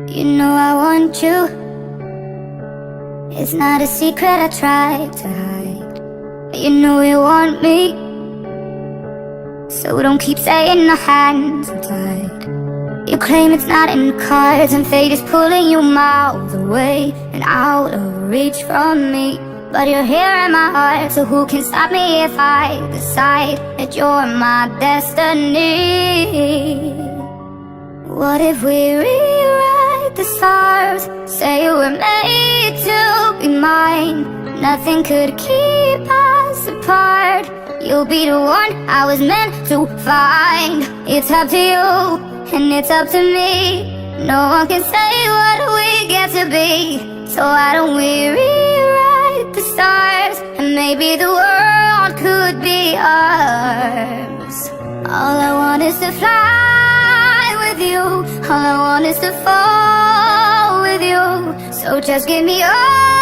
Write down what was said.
You know I want you. It's not a secret I tried to hide. You know you want me, so don't keep saying our hands are tied. You claim it's not in the cards, and fate is pulling you miles away and out of reach from me. But you're here in my heart, so who can stop me if I decide that you're my destiny? What if we rewrite the stars, say we're made to be mine? Nothing could keep us apart. You'll be the one I was meant to find. It's up to you, and it's up to me. No one can say what we get to be. So why don't we rewrite the stars, and maybe the world could be ours. All I want is to fly with you. All I want is to fall with you. So just give me all